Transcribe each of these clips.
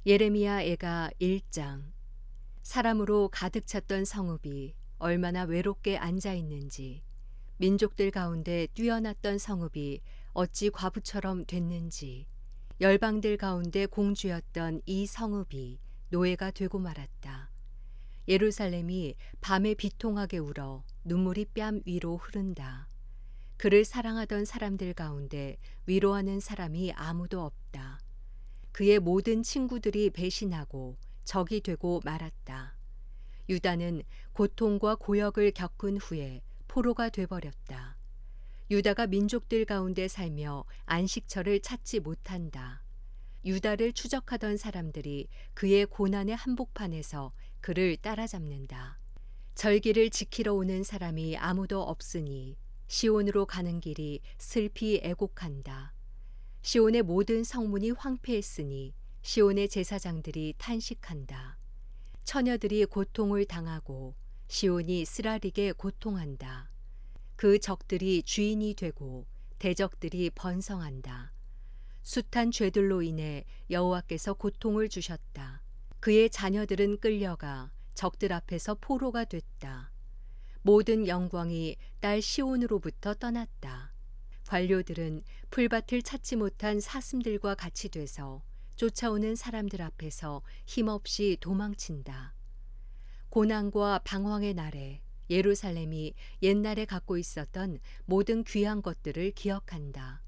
예레미야 애가 1장. 사람으로 가득 찼던 성읍이 얼마나 외롭게 앉아 있는지, 민족들 가운데 뛰어났던 성읍이 어찌 과부처럼 됐는지, 열방들 가운데 공주였던 이 성읍이 노예가 되고 말았다. 예루살렘이 밤에 비통하게 울어 눈물이 뺨 위로 흐른다. 그를 사랑하던 사람들 가운데 위로하는 사람이 아무도 없다. 그의 모든 친구들이 배신하고 적이 되고 말았다. 유다는 고통과 고역을 겪은 후에 포로가 돼버렸다. 유다가 민족들 가운데 살며 안식처를 찾지 못한다. 유다를 추적하던 사람들이 그의 고난의 한복판에서 그를 따라잡는다. 절기를 지키러 오는 사람이 아무도 없으니 시온으로 가는 길이 슬피 애곡한다. 시온의 모든 성문이 황폐했으니 시온의 제사장들이 탄식한다. 처녀들이 고통을 당하고 시온이 쓰라리게 고통한다. 그 적들이 주인이 되고 대적들이 번성한다. 숱한 죄들로 인해 여호와께서 고통을 주셨다. 그의 자녀들은 끌려가 적들 앞에서 포로가 됐다. 모든 영광이 딸 시온으로부터 떠났다. 관료들은 풀밭을 찾지 못한 사슴들과 같이 돼서 쫓아오는 사람들 앞에서 힘없이 도망친다. 고난과 방황의 날에 예루살렘이 옛날에 갖고 있었던 모든 귀한 것들을 기억한다.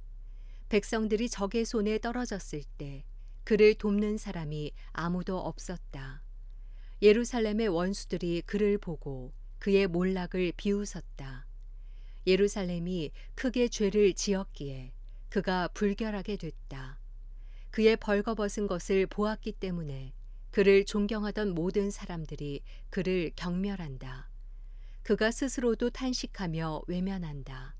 백성들이 적의 손에 떨어졌을 때 그를 돕는 사람이 아무도 없었다. 예루살렘의 원수들이 그를 보고 그의 몰락을 비웃었다. 예루살렘이 크게 죄를 지었기에 그가 불결하게 됐다. 그의 벌거벗은 것을 보았기 때문에 그를 존경하던 모든 사람들이 그를 경멸한다. 그가 스스로도 탄식하며 외면한다.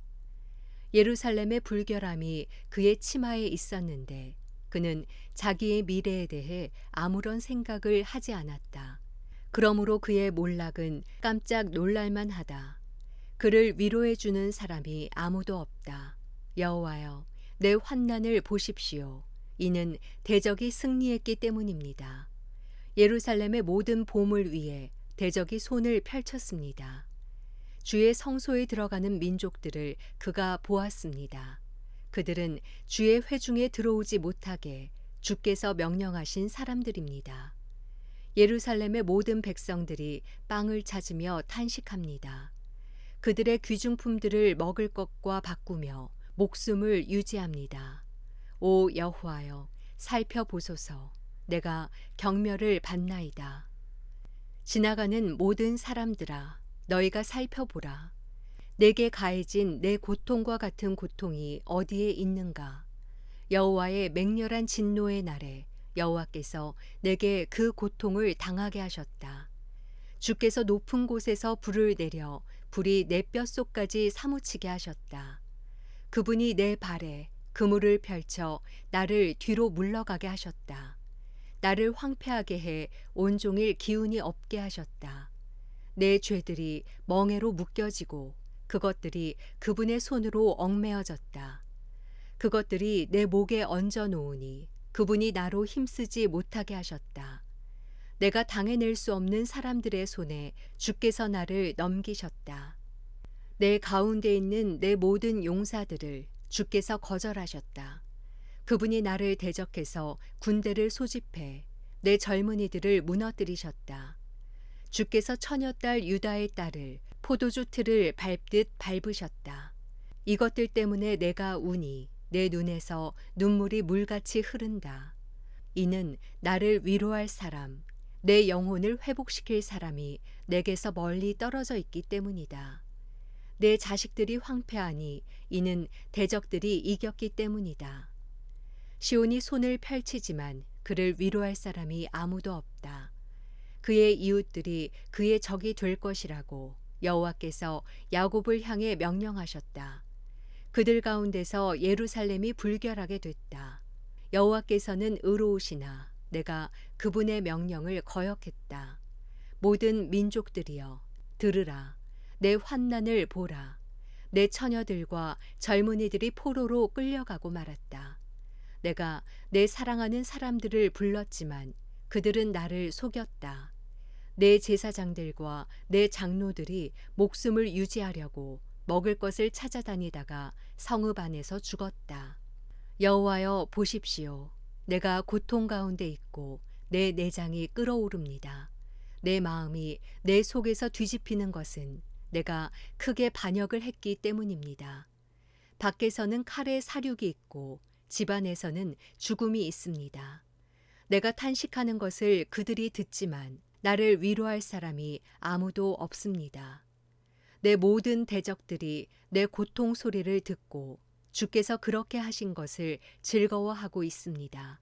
예루살렘의 불결함이 그의 치마에 있었는데 그는 자기의 미래에 대해 아무런 생각을 하지 않았다. 그러므로 그의 몰락은 깜짝 놀랄만 하다. 그를 위로해 주는 사람이 아무도 없다. 여호와여, 내 환난을 보십시오. 이는 대적이 승리했기 때문입니다. 예루살렘의 모든 보물 위에 대적이 손을 펼쳤습니다. 주의 성소에 들어가는 민족들을 그가 보았습니다. 그들은 주의 회중에 들어오지 못하게 주께서 명령하신 사람들입니다. 예루살렘의 모든 백성들이 빵을 찾으며 탄식합니다. 그들의 귀중품들을 먹을 것과 바꾸며 목숨을 유지합니다. 오 여호와여, 살펴보소서. 내가 경멸을 받나이다. 지나가는 모든 사람들아, 너희가 살펴보라. 내게 가해진 내 고통과 같은 고통이 어디에 있는가? 여호와의 맹렬한 진노의 날에 여호와께서 내게 그 고통을 당하게 하셨다. 주께서 높은 곳에서 불을 내려 불이 내 뼛속까지 사무치게 하셨다. 그분이 내 발에 그물을 펼쳐 나를 뒤로 물러가게 하셨다. 나를 황폐하게 해 온종일 기운이 없게 하셨다. 내 죄들이 멍에로 묶여지고 그것들이 그분의 손으로 얽매어졌다. 그것들이 내 목에 얹어 놓으니 그분이 나로 힘쓰지 못하게 하셨다. 내가 당해낼 수 없는 사람들의 손에 주께서 나를 넘기셨다. 내 가운데 있는 내 모든 용사들을 주께서 거절하셨다. 그분이 나를 대적해서 군대를 소집해 내 젊은이들을 무너뜨리셨다. 주께서 처녀딸 유다의 딸을 포도주 틀을 밟듯 밟으셨다. 이것들 때문에 내가 우니 내 눈에서 눈물이 물같이 흐른다. 이는 나를 위로할 사람, 내 영혼을 회복시킬 사람이 내게서 멀리 떨어져 있기 때문이다. 내 자식들이 황폐하니 이는 대적들이 이겼기 때문이다. 시온이 손을 펼치지만 그를 위로할 사람이 아무도 없다. 그의 이웃들이 그의 적이 될 것이라고 여호와께서 야곱을 향해 명령하셨다. 그들 가운데서 예루살렘이 불결하게 됐다. 여호와께서는 의로우시나 내가 그분의 명령을 거역했다. 모든 민족들이여 들으라. 내 환난을 보라. 내 처녀들과 젊은이들이 포로로 끌려가고 말았다. 내가 내 사랑하는 사람들을 불렀지만 그들은 나를 속였다. 내 제사장들과 내 장로들이 목숨을 유지하려고 먹을 것을 찾아다니다가 성읍 안에서 죽었다. 여호와여 보십시오. 내가 고통 가운데 있고 내 내장이 끓어오릅니다. 내 마음이 내 속에서 뒤집히는 것은 내가 크게 반역을 했기 때문입니다. 밖에서는 칼의 사륙이 있고 집 안에서는 죽음이 있습니다. 내가 탄식하는 것을 그들이 듣지만 나를 위로할 사람이 아무도 없습니다. 내 모든 대적들이 내 고통 소리를 듣고 주께서 그렇게 하신 것을 즐거워하고 있습니다.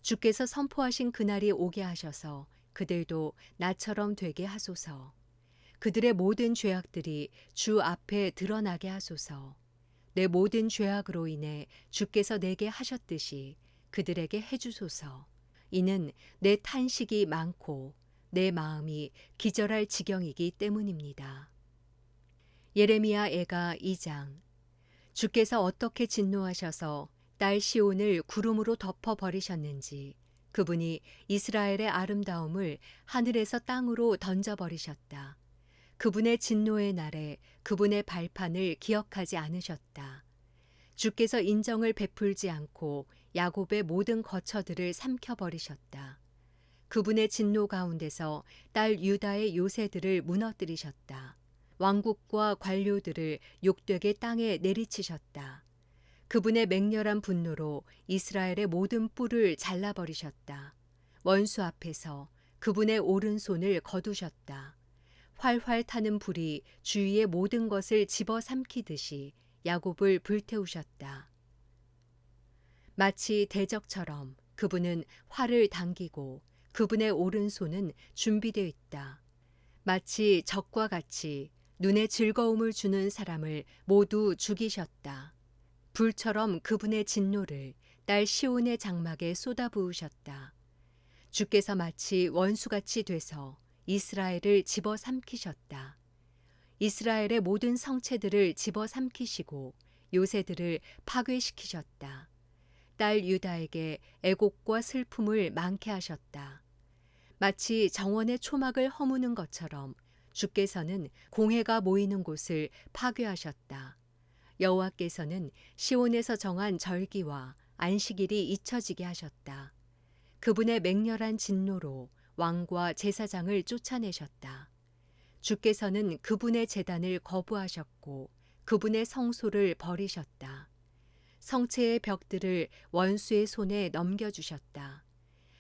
주께서 선포하신 그날이 오게 하셔서 그들도 나처럼 되게 하소서. 그들의 모든 죄악들이 주 앞에 드러나게 하소서. 내 모든 죄악으로 인해 주께서 내게 하셨듯이 그들에게 해주소서. 이는 내 탄식이 많고 내 마음이 기절할 지경이기 때문입니다. 예레미야 애가 2장. 주께서 어떻게 진노하셔서 딸 시온을 구름으로 덮어 버리셨는지 그분이 이스라엘의 아름다움을 하늘에서 땅으로 던져 버리셨다. 그분의 진노의 날에 그분의 발판을 기억하지 않으셨다. 주께서 인정을 베풀지 않고 야곱의 모든 거처들을 삼켜버리셨다. 그분의 진노 가운데서 딸 유다의 요새들을 무너뜨리셨다. 왕국과 관료들을 욕되게 땅에 내리치셨다. 그분의 맹렬한 분노로 이스라엘의 모든 뿔을 잘라버리셨다. 원수 앞에서 그분의 오른손을 거두셨다. 활활 타는 불이 주위의 모든 것을 집어삼키듯이 야곱을 불태우셨다. 마치 대적처럼 그분은 활을 당기고 그분의 오른손은 준비되어 있다. 마치 적과 같이 눈에 즐거움을 주는 사람을 모두 죽이셨다. 불처럼 그분의 진노를 딸 시온의 장막에 쏟아부으셨다. 주께서 마치 원수같이 돼서 이스라엘을 집어삼키셨다. 이스라엘의 모든 성체들을 집어삼키시고 요새들을 파괴시키셨다. 딸 유다에게 애곡과 슬픔을 많게 하셨다. 마치 정원의 초막을 허무는 것처럼 주께서는 공회가 모이는 곳을 파괴하셨다. 여호와께서는 시온에서 정한 절기와 안식일이 잊혀지게 하셨다. 그분의 맹렬한 진노로 왕과 제사장을 쫓아내셨다. 주께서는 그분의 제단을 거부하셨고 그분의 성소를 버리셨다. 성체의 벽들을 원수의 손에 넘겨주셨다.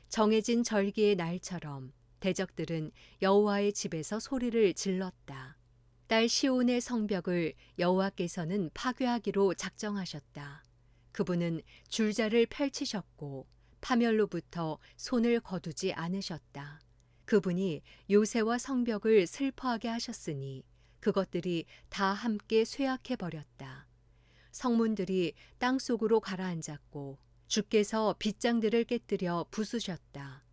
정해진 절기의 날처럼 대적들은 여호와의 집에서 소리를 질렀다. 딸 시온의 성벽을 여호와께서는 파괴하기로 작정하셨다. 그분은 줄자를 펼치셨고 파멸로부터 손을 거두지 않으셨다. 그분이 요새와 성벽을 슬퍼하게 하셨으니 그것들이 다 함께 쇠약해 버렸다. 성문들이 땅속으로 가라앉았고 주께서 빗장들을 깨뜨려 부수셨다.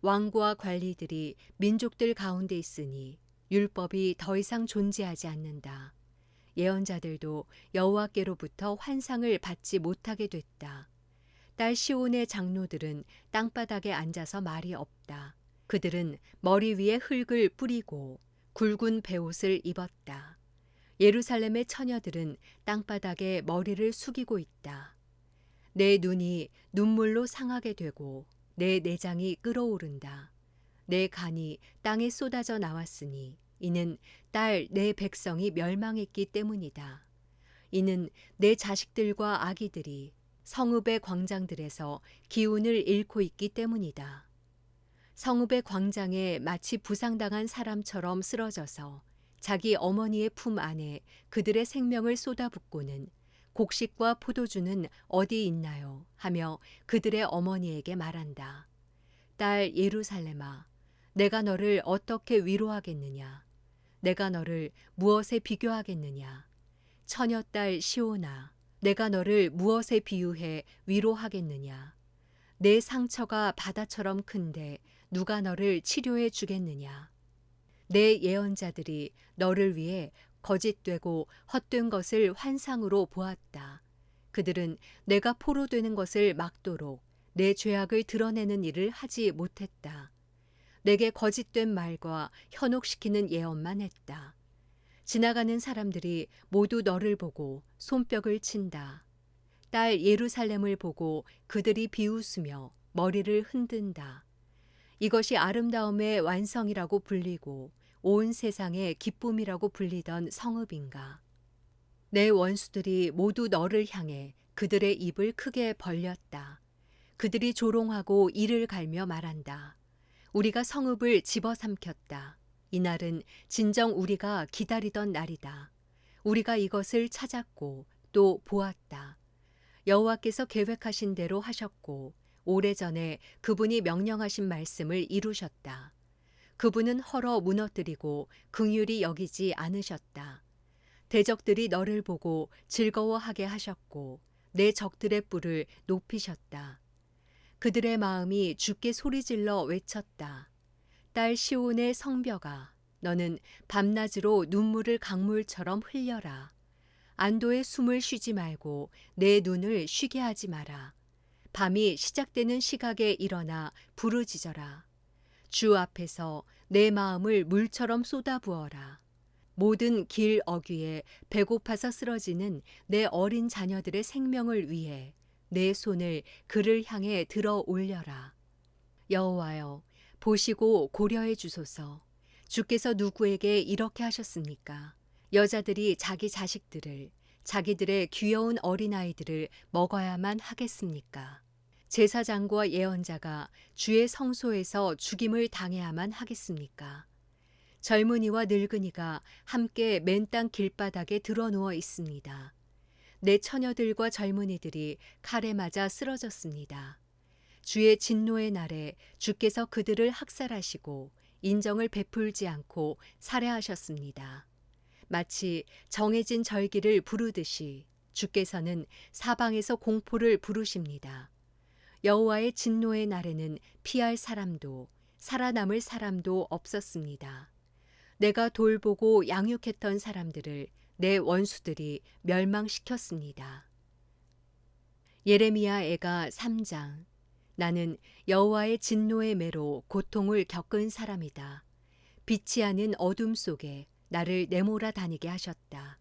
왕과 관리들이 민족들 가운데 있으니 율법이 더 이상 존재하지 않는다. 예언자들도 여호와께로부터 환상을 받지 못하게 됐다. 딸 시온의 장로들은 땅바닥에 앉아서 말이 없다. 그들은 머리 위에 흙을 뿌리고 굵은 베옷을 입었다. 예루살렘의 처녀들은 땅바닥에 머리를 숙이고 있다. 내 눈이 눈물로 상하게 되고 내 내장이 끓어오른다. 내 간이 땅에 쏟아져 나왔으니 이는 딸 내 백성이 멸망했기 때문이다. 이는 내 자식들과 아기들이 성읍의 광장들에서 기운을 잃고 있기 때문이다. 성읍의 광장에 마치 부상당한 사람처럼 쓰러져서 자기 어머니의 품 안에 그들의 생명을 쏟아붓고는 곡식과 포도주는 어디 있나요? 하며 그들의 어머니에게 말한다. 딸 예루살렘아, 내가 너를 어떻게 위로하겠느냐? 내가 너를 무엇에 비교하겠느냐? 처녀딸 시온아, 내가 너를 무엇에 비유해 위로하겠느냐? 내 상처가 바다처럼 큰데 누가 너를 치료해 주겠느냐? 내 예언자들이 너를 위해 거짓되고 헛된 것을 환상으로 보았다. 그들은 내가 포로되는 것을 막도록 내 죄악을 드러내는 일을 하지 못했다. 내게 거짓된 말과 현혹시키는 예언만 했다. 지나가는 사람들이 모두 너를 보고 손뼉을 친다. 딸 예루살렘을 보고 그들이 비웃으며 머리를 흔든다. 이것이 아름다움의 완성이라고 불리고 온 세상의 기쁨이라고 불리던 성읍인가. 내 원수들이 모두 너를 향해 그들의 입을 크게 벌렸다. 그들이 조롱하고 이를 갈며 말한다. 우리가 성읍을 집어삼켰다. 이날은 진정 우리가 기다리던 날이다. 우리가 이것을 찾았고 또 보았다. 여호와께서 계획하신 대로 하셨고 오래전에 그분이 명령하신 말씀을 이루셨다. 그분은 헐어 무너뜨리고 긍휼히 여기지 않으셨다. 대적들이 너를 보고 즐거워하게 하셨고 내 적들의 뿔을 높이셨다. 그들의 마음이 주께 소리질러 외쳤다. 딸 시온의 성벽아, 너는 밤낮으로 눈물을 강물처럼 흘려라. 안도의 숨을 쉬지 말고 내 눈을 쉬게 하지 마라. 밤이 시작되는 시각에 일어나 부르짖어라. 주 앞에서 내 마음을 물처럼 쏟아부어라. 모든 길 어귀에 배고파서 쓰러지는 내 어린 자녀들의 생명을 위해 내 손을 그를 향해 들어 올려라. 여호와여, 보시고 고려해 주소서. 주께서 누구에게 이렇게 하셨습니까? 여자들이 자기 자식들을, 자기들의 귀여운 어린아이들을 먹어야만 하겠습니까? 제사장과 예언자가 주의 성소에서 죽임을 당해야만 하겠습니까? 젊은이와 늙은이가 함께 맨 땅 길바닥에 드러누워 있습니다. 내 처녀들과 젊은이들이 칼에 맞아 쓰러졌습니다. 주의 진노의 날에 주께서 그들을 학살하시고 인정을 베풀지 않고 살해하셨습니다. 마치 정해진 절기를 부르듯이 주께서는 사방에서 공포를 부르십니다. 여호와의 진노의 날에는 피할 사람도 살아남을 사람도 없었습니다. 내가 돌보고 양육했던 사람들을 내 원수들이 멸망시켰습니다. 예레미야 애가 3장. 나는 여호와의 진노의 매로 고통을 겪은 사람이다. 빛이 아닌 어둠 속에 나를 내몰아 다니게 하셨다.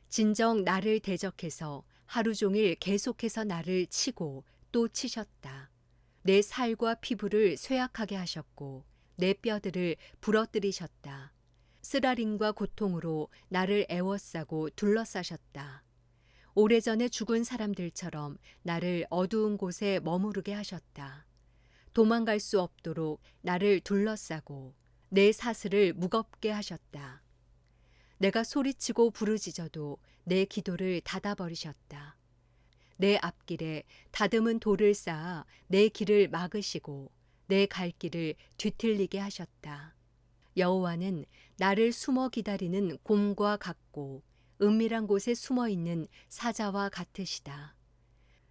진정 나를 대적해서 하루 종일 계속해서 나를 치고 또 치셨다. 내 살과 피부를 쇠약하게 하셨고 내 뼈들을 부러뜨리셨다. 쓰라림과 고통으로 나를 애워싸고 둘러싸셨다. 오래전에 죽은 사람들처럼 나를 어두운 곳에 머무르게 하셨다. 도망갈 수 없도록 나를 둘러싸고 내 사슬을 무겁게 하셨다. 내가 소리치고 부르짖어도 내 기도를 닫아버리셨다. 내 앞길에 다듬은 돌을 쌓아 내 길을 막으시고 내 갈 길을 뒤틀리게 하셨다. 여호와는 나를 숨어 기다리는 곰과 같고 은밀한 곳에 숨어 있는 사자와 같으시다.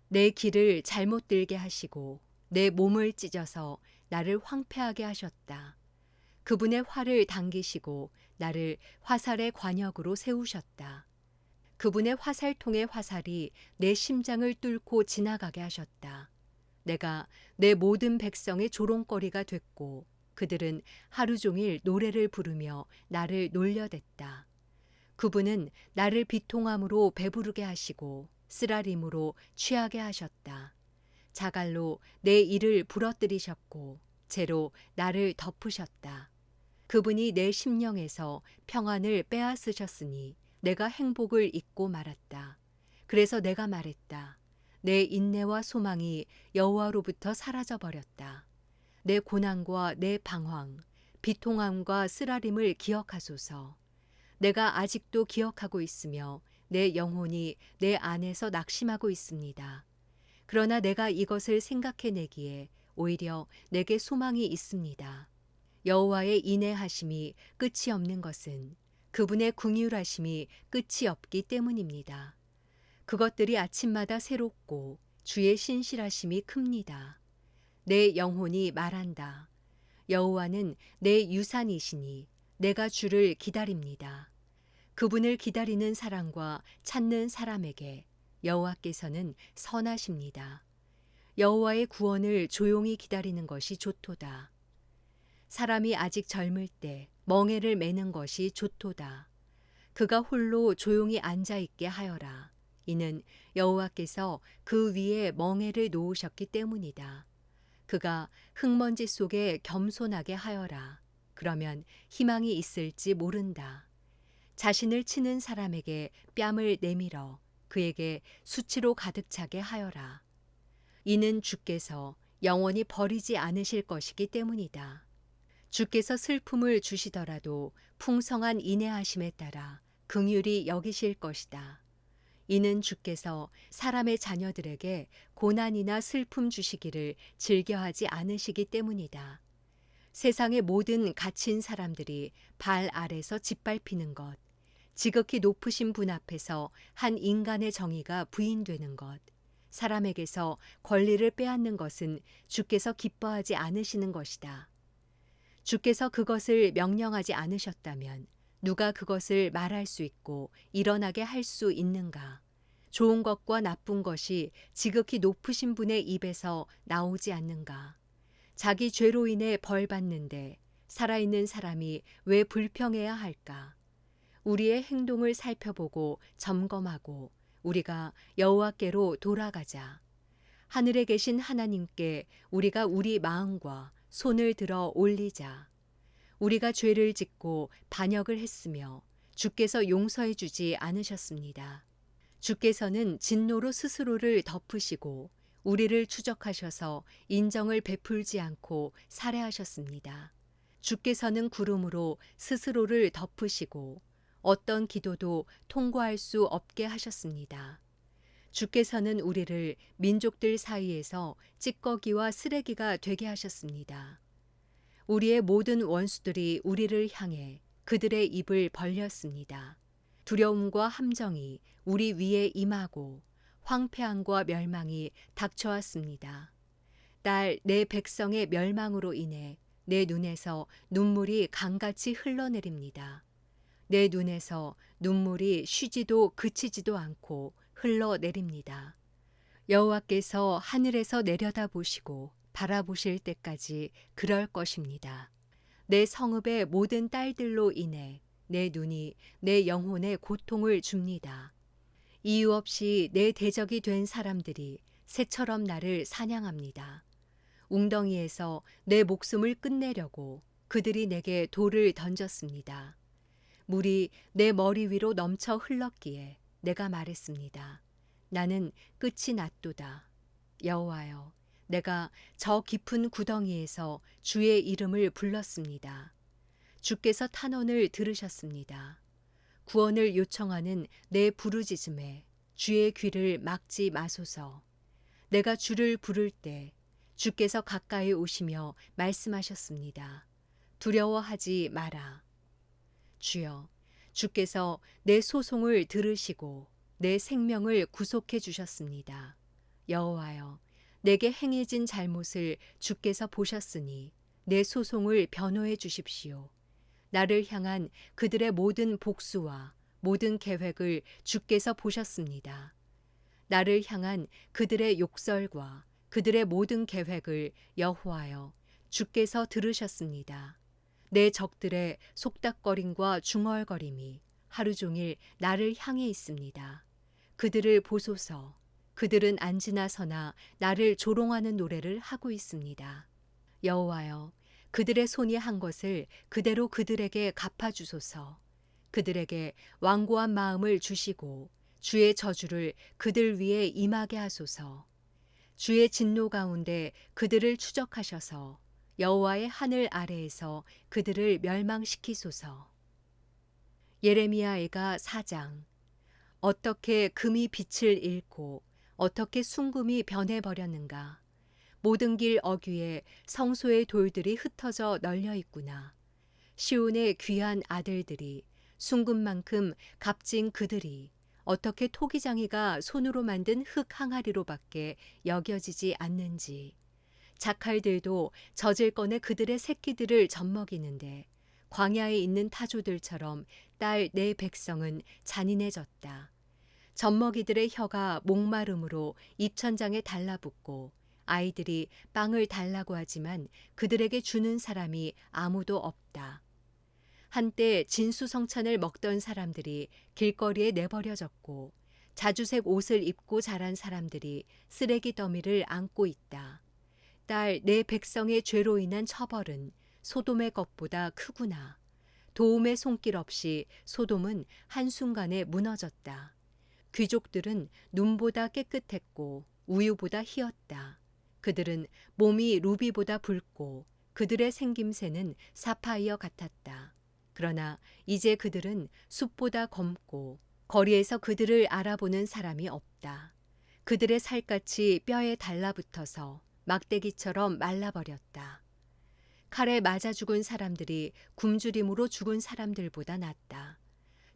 내 길을 잘못 들게 하시고 내 몸을 찢어서 나를 황폐하게 하셨다. 그분의 활을 당기시고 나를 화살의 관역으로 세우셨다. 그분의 화살통의 화살이 내 심장을 뚫고 지나가게 하셨다. 내가 내 모든 백성의 조롱거리가 됐고 그들은 하루 종일 노래를 부르며 나를 놀려댔다. 그분은 나를 비통함으로 배부르게 하시고 쓰라림으로 취하게 하셨다. 자갈로 내 이를 부러뜨리셨고 재로 나를 덮으셨다. 그분이 내 심령에서 평안을 빼앗으셨으니 내가 행복을 잊고 말았다. 그래서 내가 말했다. 내 인내와 소망이 여호와로부터 사라져 버렸다. 내 고난과 내 방황, 비통함과 쓰라림을 기억하소서. 내가 아직도 기억하고 있으며 내 영혼이 내 안에서 낙심하고 있습니다. 그러나 내가 이것을 생각해내기에 오히려 내게 소망이 있습니다. 여호와의 인애하심이 끝이 없는 것은 그분의 긍휼하심이 끝이 없기 때문입니다. 그것들이 아침마다 새롭고 주의 신실하심이 큽니다. 내 영혼이 말한다. 여호와는 내 유산이시니 내가 주를 기다립니다. 그분을 기다리는 사람과 찾는 사람에게 여호와께서는 선하십니다. 여호와의 구원을 조용히 기다리는 것이 좋도다. 사람이 아직 젊을 때 멍에를 매는 것이 좋도다. 그가 홀로 조용히 앉아 있게 하여라. 이는 여호와께서 그 위에 멍에를 놓으셨기 때문이다. 그가 흙먼지 속에 겸손하게 하여라. 그러면 희망이 있을지 모른다. 자신을 치는 사람에게 뺨을 내밀어 그에게 수치로 가득 차게 하여라. 이는 주께서 영원히 버리지 않으실 것이기 때문이다. 주께서 슬픔을 주시더라도 풍성한 인내하심에 따라 긍휼히 여기실 것이다. 이는 주께서 사람의 자녀들에게 고난이나 슬픔 주시기를 즐겨하지 않으시기 때문이다. 세상의 모든 갇힌 사람들이 발 아래서 짓밟히는 것, 지극히 높으신 분 앞에서 한 인간의 정의가 부인되는 것, 사람에게서 권리를 빼앗는 것은 주께서 기뻐하지 않으시는 것이다. 주께서 그것을 명령하지 않으셨다면 누가 그것을 말할 수 있고 일어나게 할 수 있는가? 좋은 것과 나쁜 것이 지극히 높으신 분의 입에서 나오지 않는가? 자기 죄로 인해 벌 받는데 살아있는 사람이 왜 불평해야 할까? 우리의 행동을 살펴보고 점검하고 우리가 여호와께로 돌아가자. 하늘에 계신 하나님께 우리가 우리 마음과 손을 들어 올리자. 우리가 죄를 짓고 반역을 했으며 주께서 용서해 주지 않으셨습니다. 주께서는 진노로 스스로를 덮으시고 우리를 추적하셔서 인정을 베풀지 않고 살해하셨습니다. 주께서는 구름으로 스스로를 덮으시고 어떤 기도도 통과할 수 없게 하셨습니다. 주께서는 우리를 민족들 사이에서 찌꺼기와 쓰레기가 되게 하셨습니다. 우리의 모든 원수들이 우리를 향해 그들의 입을 벌렸습니다. 두려움과 함정이 우리 위에 임하고 황폐함과 멸망이 닥쳐왔습니다. 딸 내 백성의 멸망으로 인해 내 눈에서 눈물이 강같이 흘러내립니다. 내 눈에서 눈물이 쉬지도 그치지도 않고 흘러내립니다. 여호와께서 하늘에서 내려다 보시고 바라보실 때까지 그럴 것입니다. 내 성읍의 모든 딸들로 인해 내 눈이 내 영혼에 고통을 줍니다. 이유 없이 내 대적이 된 사람들이 새처럼 나를 사냥합니다. 웅덩이에서 내 목숨을 끝내려고 그들이 내게 돌을 던졌습니다. 물이 내 머리 위로 넘쳐 흘렀기에 내가 말했습니다. 나는 끝이 났도다. 여호와여, 내가 저 깊은 구덩이에서 주의 이름을 불렀습니다. 주께서 탄원을 들으셨습니다. 구원을 요청하는 내 부르짖음에 주의 귀를 막지 마소서. 내가 주를 부를 때 주께서 가까이 오시며 말씀하셨습니다. 두려워하지 마라. 주여, 주께서 내 소송을 들으시고 내 생명을 구속해 주셨습니다. 여호와여, 내게 행해진 잘못을 주께서 보셨으니 내 소송을 변호해 주십시오. 나를 향한 그들의 모든 복수와 모든 계획을 주께서 보셨습니다. 나를 향한 그들의 욕설과 그들의 모든 계획을 여호와여, 주께서 들으셨습니다. 내 적들의 속닥거림과 중얼거림이 하루 종일 나를 향해 있습니다. 그들을 보소서. 그들은 앉으나 서나 나를 조롱하는 노래를 하고 있습니다. 여호와여, 그들의 손이 한 것을 그대로 그들에게 갚아주소서. 그들에게 완고한 마음을 주시고 주의 저주를 그들 위에 임하게 하소서. 주의 진노 가운데 그들을 추적하셔서 여호와의 하늘 아래에서 그들을 멸망시키소서. 예레미야애가 4장. 어떻게 금이 빛을 잃고 어떻게 순금이 변해버렸는가. 모든 길 어귀에 성소의 돌들이 흩어져 널려 있구나. 시온의 귀한 아들들이 순금만큼 값진 그들이 어떻게 토기장이가 손으로 만든 흙 항아리로밖에 여겨지지 않는지. 자칼들도 젖을 꺼내 그들의 새끼들을 젖먹이는데 광야에 있는 타조들처럼 딸 내 백성은 잔인해졌다. 젖먹이들의 혀가 목마름으로 입천장에 달라붙고 아이들이 빵을 달라고 하지만 그들에게 주는 사람이 아무도 없다. 한때 진수성찬을 먹던 사람들이 길거리에 내버려졌고 자주색 옷을 입고 자란 사람들이 쓰레기 더미를 안고 있다. 딸, 내 백성의 죄로 인한 처벌은 소돔의 것보다 크구나. 도움의 손길 없이 소돔은 한순간에 무너졌다. 귀족들은 눈보다 깨끗했고 우유보다 희었다. 그들은 몸이 루비보다 붉고 그들의 생김새는 사파이어 같았다. 그러나 이제 그들은 숲보다 검고 거리에서 그들을 알아보는 사람이 없다. 그들의 살갗이 뼈에 달라붙어서 막대기처럼 말라버렸다. 칼에 맞아 죽은 사람들이 굶주림으로 죽은 사람들보다 낫다.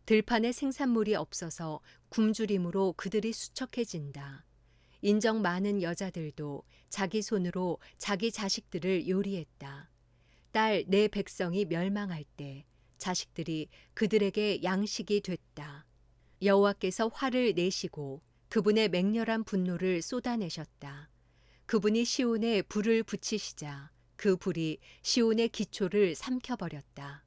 들판에 생산물이 없어서 굶주림으로 그들이 수척해진다. 인정 많은 여자들도 자기 손으로 자기 자식들을 요리했다. 딸, 내 백성이 멸망할 때 자식들이 그들에게 양식이 됐다. 여호와께서 화를 내시고 그분의 맹렬한 분노를 쏟아내셨다. 그분이 시온에 불을 붙이시자 그 불이 시온의 기초를 삼켜버렸다.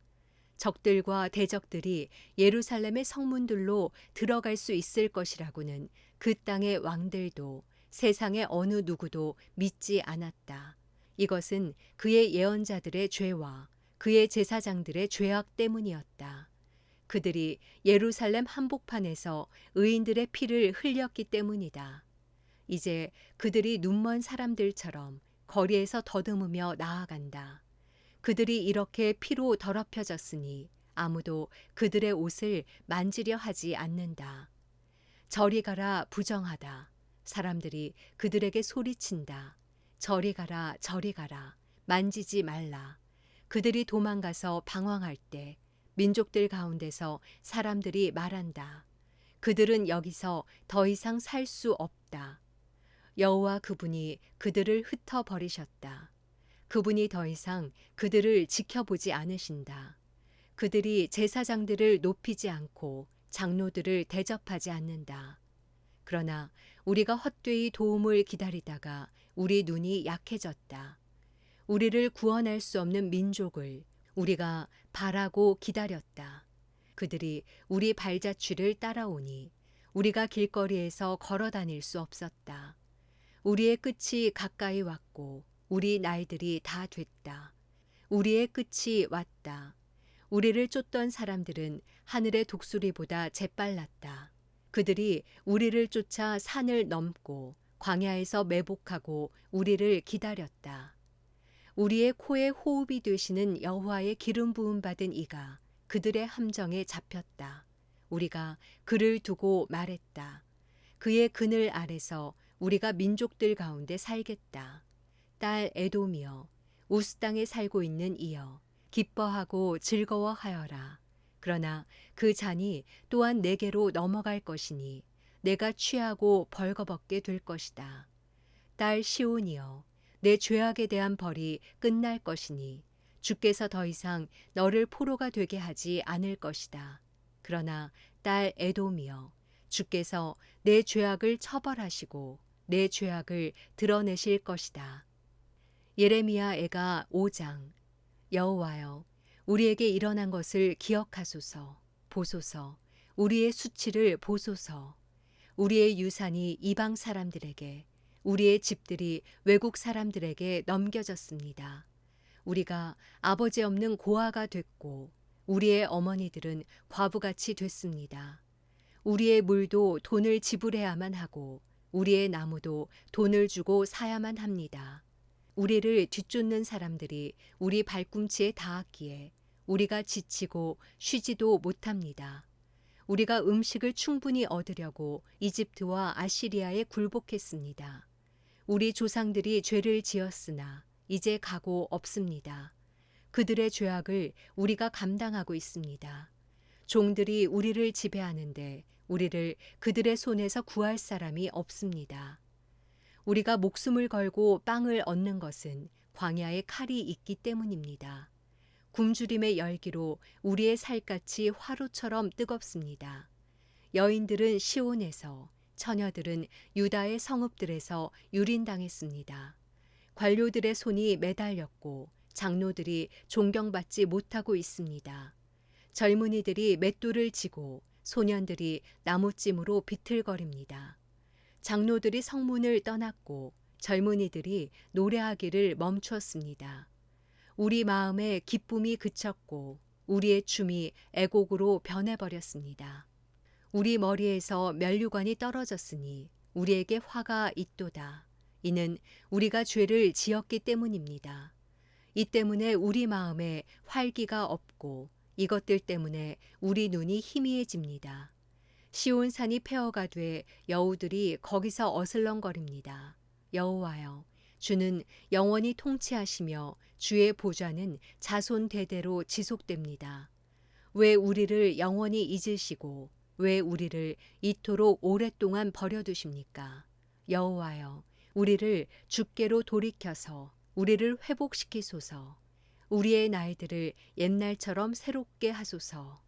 적들과 대적들이 예루살렘의 성문들로 들어갈 수 있을 것이라고는 그 땅의 왕들도 세상의 어느 누구도 믿지 않았다. 이것은 그의 예언자들의 죄와 그의 제사장들의 죄악 때문이었다. 그들이 예루살렘 한복판에서 의인들의 피를 흘렸기 때문이다. 이제 그들이 눈먼 사람들처럼 거리에서 더듬으며 나아간다. 그들이 이렇게 피로 더럽혀졌으니 아무도 그들의 옷을 만지려 하지 않는다. 저리 가라 부정하다. 사람들이 그들에게 소리친다. 저리 가라 저리 가라. 만지지 말라. 그들이 도망가서 방황할 때 민족들 가운데서 사람들이 말한다. 그들은 여기서 더 이상 살 수 없다. 여호와 그분이 그들을 흩어버리셨다. 그분이 더 이상 그들을 지켜보지 않으신다. 그들이 제사장들을 높이지 않고 장로들을 대접하지 않는다. 그러나 우리가 헛되이 도움을 기다리다가 우리 눈이 약해졌다. 우리를 구원할 수 없는 민족을 우리가 바라고 기다렸다. 그들이 우리 발자취를 따라오니 우리가 길거리에서 걸어 다닐 수 없었다. 우리의 끝이 가까이 왔고 우리 날들이 다 됐다. 우리의 끝이 왔다. 우리를 쫓던 사람들은 하늘의 독수리보다 재빨랐다. 그들이 우리를 쫓아 산을 넘고 광야에서 매복하고 우리를 기다렸다. 우리의 코에 호흡이 되시는 여호와의 기름 부음 받은 이가 그들의 함정에 잡혔다. 우리가 그를 두고 말했다. 그의 그늘 아래서 우리가 민족들 가운데 살겠다. 딸 에돔이여, 우스 땅에 살고 있는 이여, 기뻐하고 즐거워하여라. 그러나 그 잔이 또한 내게로 넘어갈 것이니 내가 취하고 벌거벗게 될 것이다. 딸 시온이여, 내 죄악에 대한 벌이 끝날 것이니 주께서 더 이상 너를 포로가 되게 하지 않을 것이다. 그러나 딸 에돔이여, 주께서 내 죄악을 처벌하시고 내 죄악을 드러내실 것이다. 예레미야 애가 5장. 여호와여, 우리에게 일어난 것을 기억하소서. 보소서. 우리의 수치를 보소서. 우리의 유산이 이방 사람들에게, 우리의 집들이 외국 사람들에게 넘겨졌습니다. 우리가 아버지 없는 고아가 됐고 우리의 어머니들은 과부같이 됐습니다. 우리의 물도 돈을 지불해야만 하고 우리의 나무도 돈을 주고 사야만 합니다. 우리를 뒤쫓는 사람들이 우리 발꿈치에 닿았기에 우리가 지치고 쉬지도 못합니다. 우리가 음식을 충분히 얻으려고 이집트와 아시리아에 굴복했습니다. 우리 조상들이 죄를 지었으나 이제 가고 없습니다. 그들의 죄악을 우리가 감당하고 있습니다. 종들이 우리를 지배하는데 우리를 그들의 손에서 구할 사람이 없습니다. 우리가 목숨을 걸고 빵을 얻는 것은 광야에 칼이 있기 때문입니다. 굶주림의 열기로 우리의 살갗이 화로처럼 뜨겁습니다. 여인들은 시온에서 처녀들은 유다의 성읍들에서 유린당했습니다. 관료들의 손이 매달렸고 장로들이 존경받지 못하고 있습니다. 젊은이들이 맷돌을 지고 소년들이 나무찜으로 비틀거립니다. 장로들이 성문을 떠났고 젊은이들이 노래하기를 멈추었습니다. 우리 마음에 기쁨이 그쳤고 우리의 춤이 애곡으로 변해버렸습니다. 우리 머리에서 면류관이 떨어졌으니 우리에게 화가 있도다. 이는 우리가 죄를 지었기 때문입니다. 이 때문에 우리 마음에 활기가 없고 이것들 때문에 우리 눈이 희미해집니다. 시온산이 폐허가 돼 여우들이 거기서 어슬렁거립니다. 여호와여, 주는 영원히 통치하시며 주의 보좌는 자손 대대로 지속됩니다. 왜 우리를 영원히 잊으시고 왜 우리를 이토록 오랫동안 버려두십니까? 여호와여, 우리를 주께로 돌이켜서 우리를 회복시키소서. 우리의 날들을 옛날처럼 새롭게 하소서.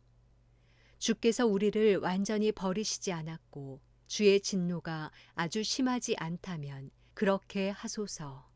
주께서 우리를 완전히 버리시지 않았고 주의 진노가 아주 심하지 않다면 그렇게 하소서.